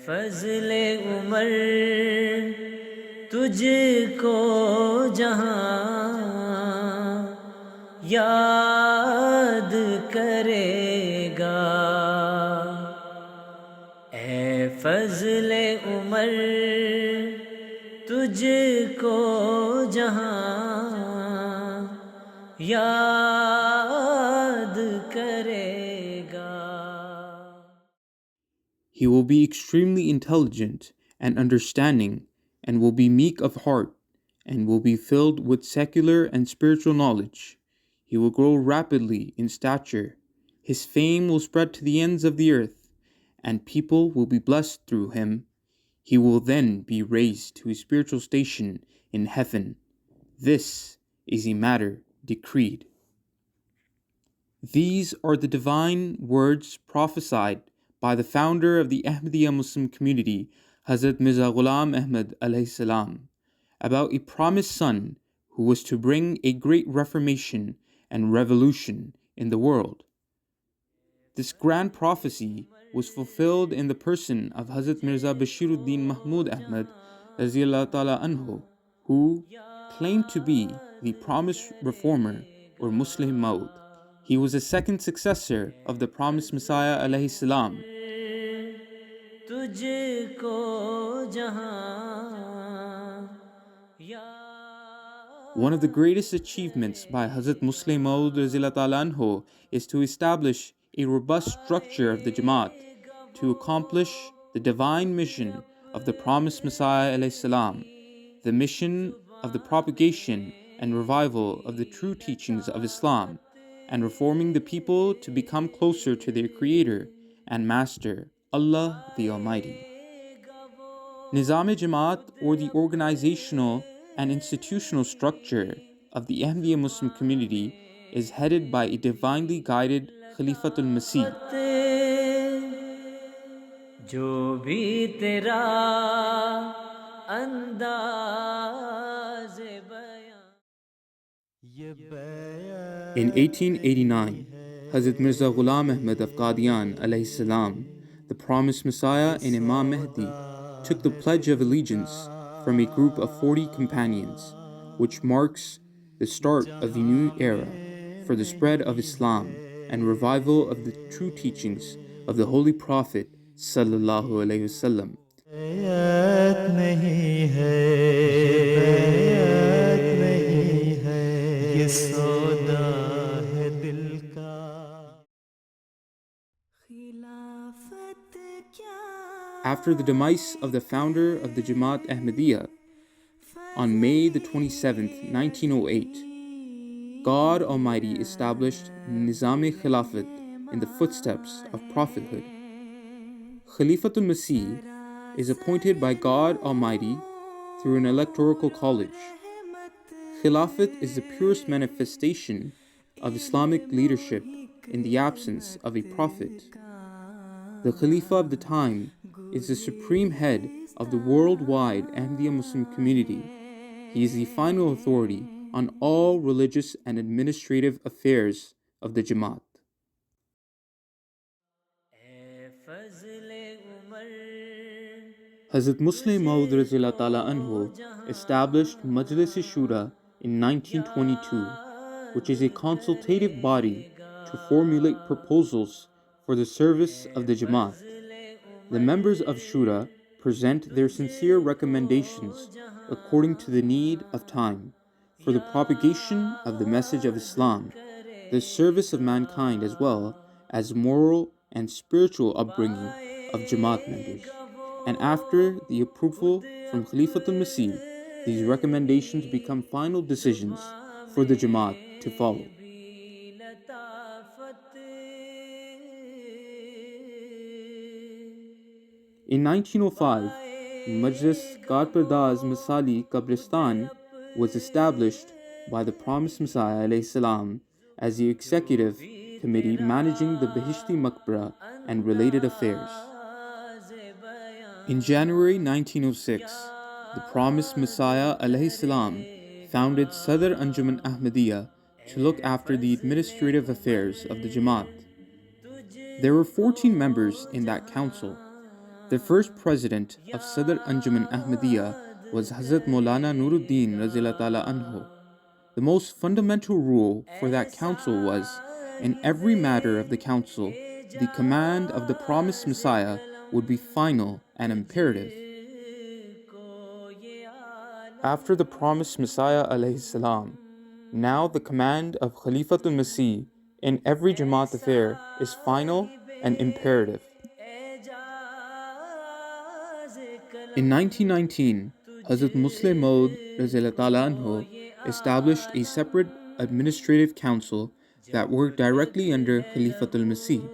फज़ले उमर तुझको जहां याद करेगा ए फज़ले उमर तुझको जहां याद करेगा. He will be extremely intelligent and understanding, and will be meek of heart, and will be filled with secular and spiritual knowledge. He will grow rapidly in stature. His fame will spread to the ends of the earth, and people will be blessed through him. He will then be raised to his spiritual station in heaven. This is a matter decreed. These are the divine words prophesied by the founder of the Ahmadiyya Muslim community, Hazrat Mirza Ghulam Ahmad alayhi salam, about a promised son who was to bring a great reformation and revolution in the world. This grand prophecy was fulfilled in the person of Hazrat Mirza Bashiruddin Mahmud Ahmad Raziyallahu Ta'ala Anhu, who claimed to be the promised reformer or Musleh Ma'ood. He was a second successor of the promised Messiah alayhi salam. One of the greatest achievements by Hazrat Musleh Ma'ood Raziyallahu Ta'ala Anhu is to establish a robust structure of the Jamaat to accomplish the divine mission of the promised Messiah alayhi salam, the mission of the propagation and revival of the true teachings of Islam, and reforming the people to become closer to their Creator and Master, Allah the Almighty. Nizam-e-Jamaat, or the organizational and institutional structure of the Ahmadiyya Muslim community, is headed by a divinely guided Khalifatul Masih. जो भी तेरा अंदाज़ In 1889, Hazrat Mirza Ghulam Ahmad of Qadian alayhi salam, the promised Messiah and Imam Mahdi, took the Pledge of Allegiance from a group of 40 companions, which marks the start of a new era for the spread of Islam and revival of the true teachings of the Holy Prophet sallallahu alayhi wasallam. After the demise of the founder of the Jamaat Ahmadiyya, on May the 27th, 1908, God Almighty established Nizam-e-Khilafat in the footsteps of prophethood. Khalifatul Masih is appointed by God Almighty through an electoral college. Khilafat is the purest manifestation of Islamic leadership in the absence of a prophet. The Khalifa of the time is the supreme head of the worldwide Ahmadiyya Muslim community. He is the final authority on all religious and administrative affairs of the Jamaat. Hazrat Musleh Ma'ood Raziyallahu Ta'ala Anhu established Majlis-e-Shura in 1922, which is a consultative body to formulate proposals for the service of the Jamaat. The members of Shura present their sincere recommendations according to the need of time for the propagation of the message of Islam, the service of mankind, as well as moral and spiritual upbringing of Jamaat members. And after the approval from Khalifatul Masih, these recommendations become final decisions for the Jamaat to follow. In 1905, Majlis Karpardaz Misali Qabristan was established by the promised Messiah alayhi salam as the executive committee managing the Bahishti Maqbara and related affairs. In January 1906, the promised Messiah alayhi salam founded Sadr Anjuman Ahmadiyya to look after the administrative affairs of the Jamaat. There were 14 members in that council. The first president of Sadr Anjuman Ahmadiyya was Hazrat Maulana Nuruddin Razila Ta'ala Anhu. The most fundamental rule for that council was, in every matter of the council, the command of the promised Messiah would be final and imperative. After the promised Messiah alayhi salam, now the command of Khalifatul Masih in every Jamaat affair is final and imperative. In 1919, Hazrat Musleh Ma'ood established a separate administrative council that worked directly under Khalifatul Masih.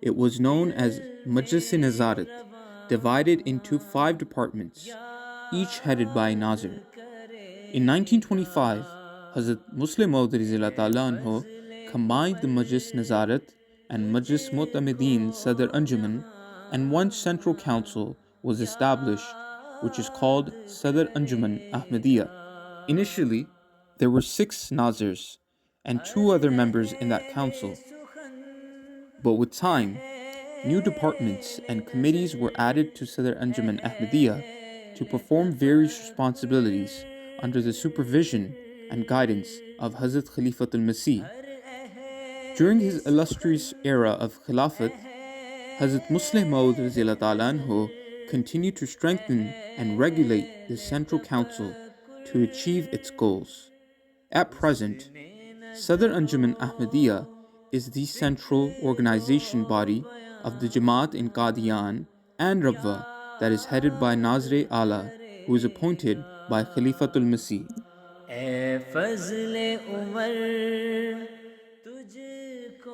It was known as Majlis-e-Nazarat, divided into 5 departments, each headed by a Nazir. In 1925, Hazrat Musleh Ma'ood combined the Majlis Nazarat and Majlis Mu'tamidin Sadr Anjuman, and one central council was established, which is called Sadr Anjuman Ahmadiyya. Initially, there were 6 Nazirs and 2 other members in that council. But with time, new departments and committees were added to Sadr Anjuman Ahmadiyya to perform various responsibilities under the supervision and guidance of Hazrat Khalifatul Masih. During his illustrious era of Khilafat, Hazrat Musleh Ma'ood continued to strengthen and regulate the Central Council to achieve its goals. At present, Sadr Anjuman Ahmadiyya is the central organization body of the Jamaat in Qadian and Rabwa that is headed by Nazir Ala, who is appointed by Khalifatul Masih.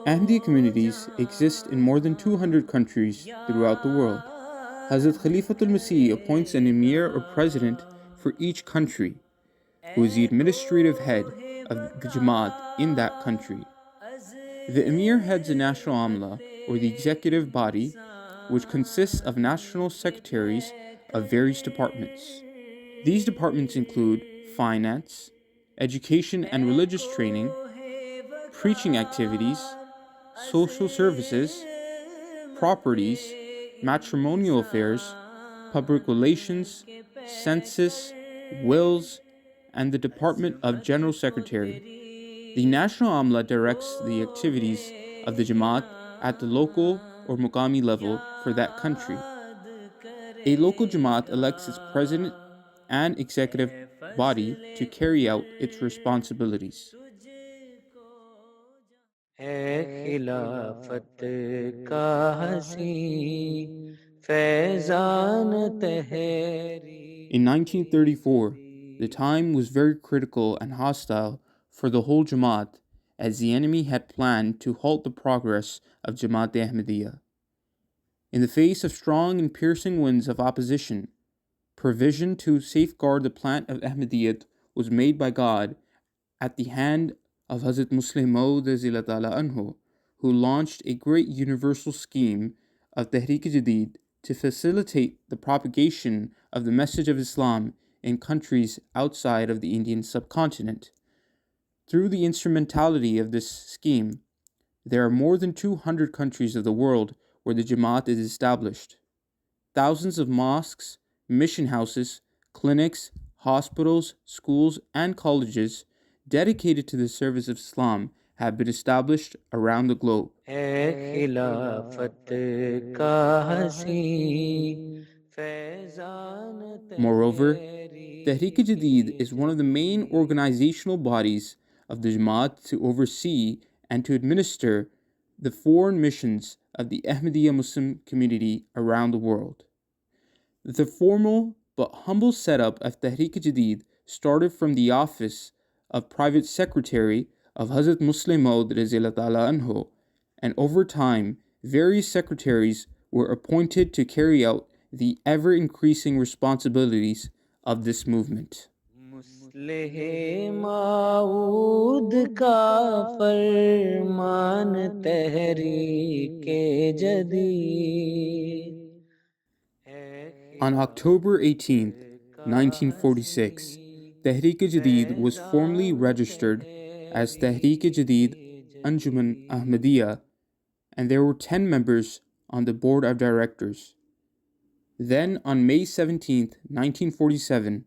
Ahmadiyya communities exist in more than 200 countries throughout the world. Hazrat Khalifatul Masih appoints an emir or president for each country, who is the administrative head of the Jamaat in that country. The emir heads a national amla, or the executive body, which consists of national secretaries of various departments. These departments include finance, education and religious training, preaching activities, social services, properties, matrimonial affairs, public relations, census, wills, and the Department of General Secretary. The National Amla directs the activities of the Jamaat at the local or Muqami level for that country. A local Jamaat elects its president and executive body to carry out its responsibilities. खिलाफत का हसी फैजान तहरी. In 1934, the time was very critical and hostile for the whole Jamaat, as the enemy had planned to halt the progress of Jamaat-e-Ahmadiyya. In the face of strong and piercing winds of opposition, provision to safeguard the plant of Ahmadiyyat was made by God at the hand of Hazrat Musleh Ma'ood, who launched a great universal scheme of Tahrik-e-Jadid to facilitate the propagation of the message of Islam in countries outside of the Indian subcontinent. Through the instrumentality of this scheme, there are more than 200 countries of the world where the Jamaat is established. Thousands of mosques, mission houses, clinics, hospitals, schools, and colleges dedicated to the service of Islam have been established around the globe. Moreover, Tahrik-e-Jadid is one of the main organizational bodies of the Jamaat to oversee and to administer the foreign missions of the Ahmadiyya Muslim community around the world. The formal but humble setup of Tahrik-e-Jadid started from the office of Private Secretary of Hazrat Musleh Ma'ood, and over time, various secretaries were appointed to carry out the ever-increasing responsibilities of this movement. मुस्लिह माऊद का फरमान तहरीक-e जदीद. On October 18, 1946, Tahrik-e-Jadid was formally registered as Tahrik-e-Jadid Anjuman Ahmadiyya, and there were 10 members on the board of directors. Then, on May 17, 1947,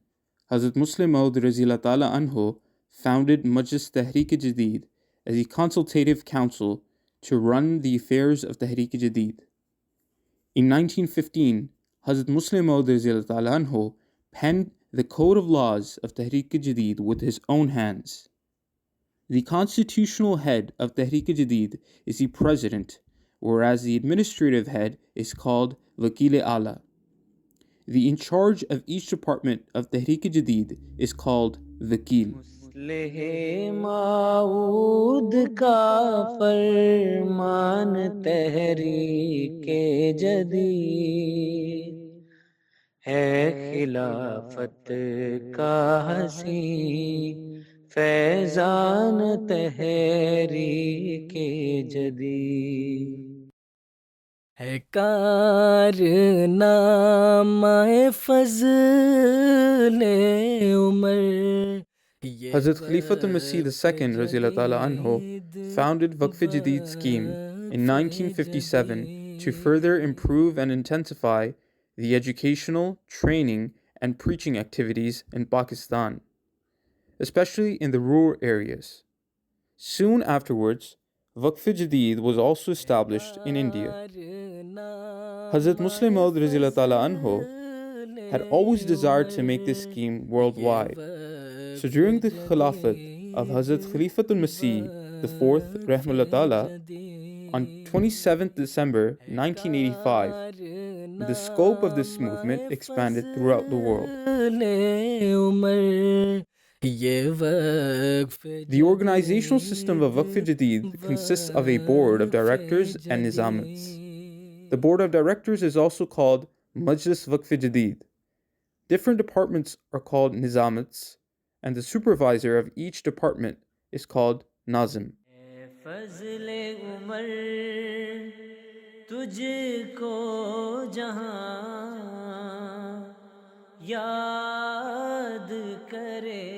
Hazrat Musleh Ma'ood Raziyallahu Ta'ala Anhu founded Majlis Tahrik-e-Jadid as a consultative council to run the affairs of Tahrik-e-Jadid. In 1915, Hazrat Musleh Ma'ood Raziyallahu Ta'ala Anhu penned the Code of Laws of Tahrik-e-Jadid with his own hands. The constitutional head of Tahrik-e-Jadid is the president, whereas the administrative head is called Wakil-e-Ala. The in charge of each department of Tahrik-e-Jadid is called Wakil. मुस्लिह माऊद का फरमान तहरीके जदीद है खिलाफत का हसी फैजान तहरीके जदीद है कारनामाए फज़ले Umar Hazrat Khilafat-e-Masih II Raziyallahu Ta'ala Anhu founded Waqf-e-Jadid scheme in 1957 to further improve and intensify the educational, training, and preaching activities in Pakistan, especially in the rural areas. Soon afterwards, Waqf-e-Jadid was also established in India. Hazrat Musleh Ma'ood Raziyallahu Ta'ala Anhu had always desired to make this scheme worldwide. So during the Khilafat of Hazrat Khalifatul-Masih IV Rahmullah Ta'ala, on 27th December 1985, the scope of this movement expanded throughout the world. The organizational system of Waqf-e-Jadid consists of a board of directors and nizamats. The board of directors is also called Majlis Waqf-e-Jadid. Different departments are called nizamats, and the supervisor of each department is called nazim. याद करे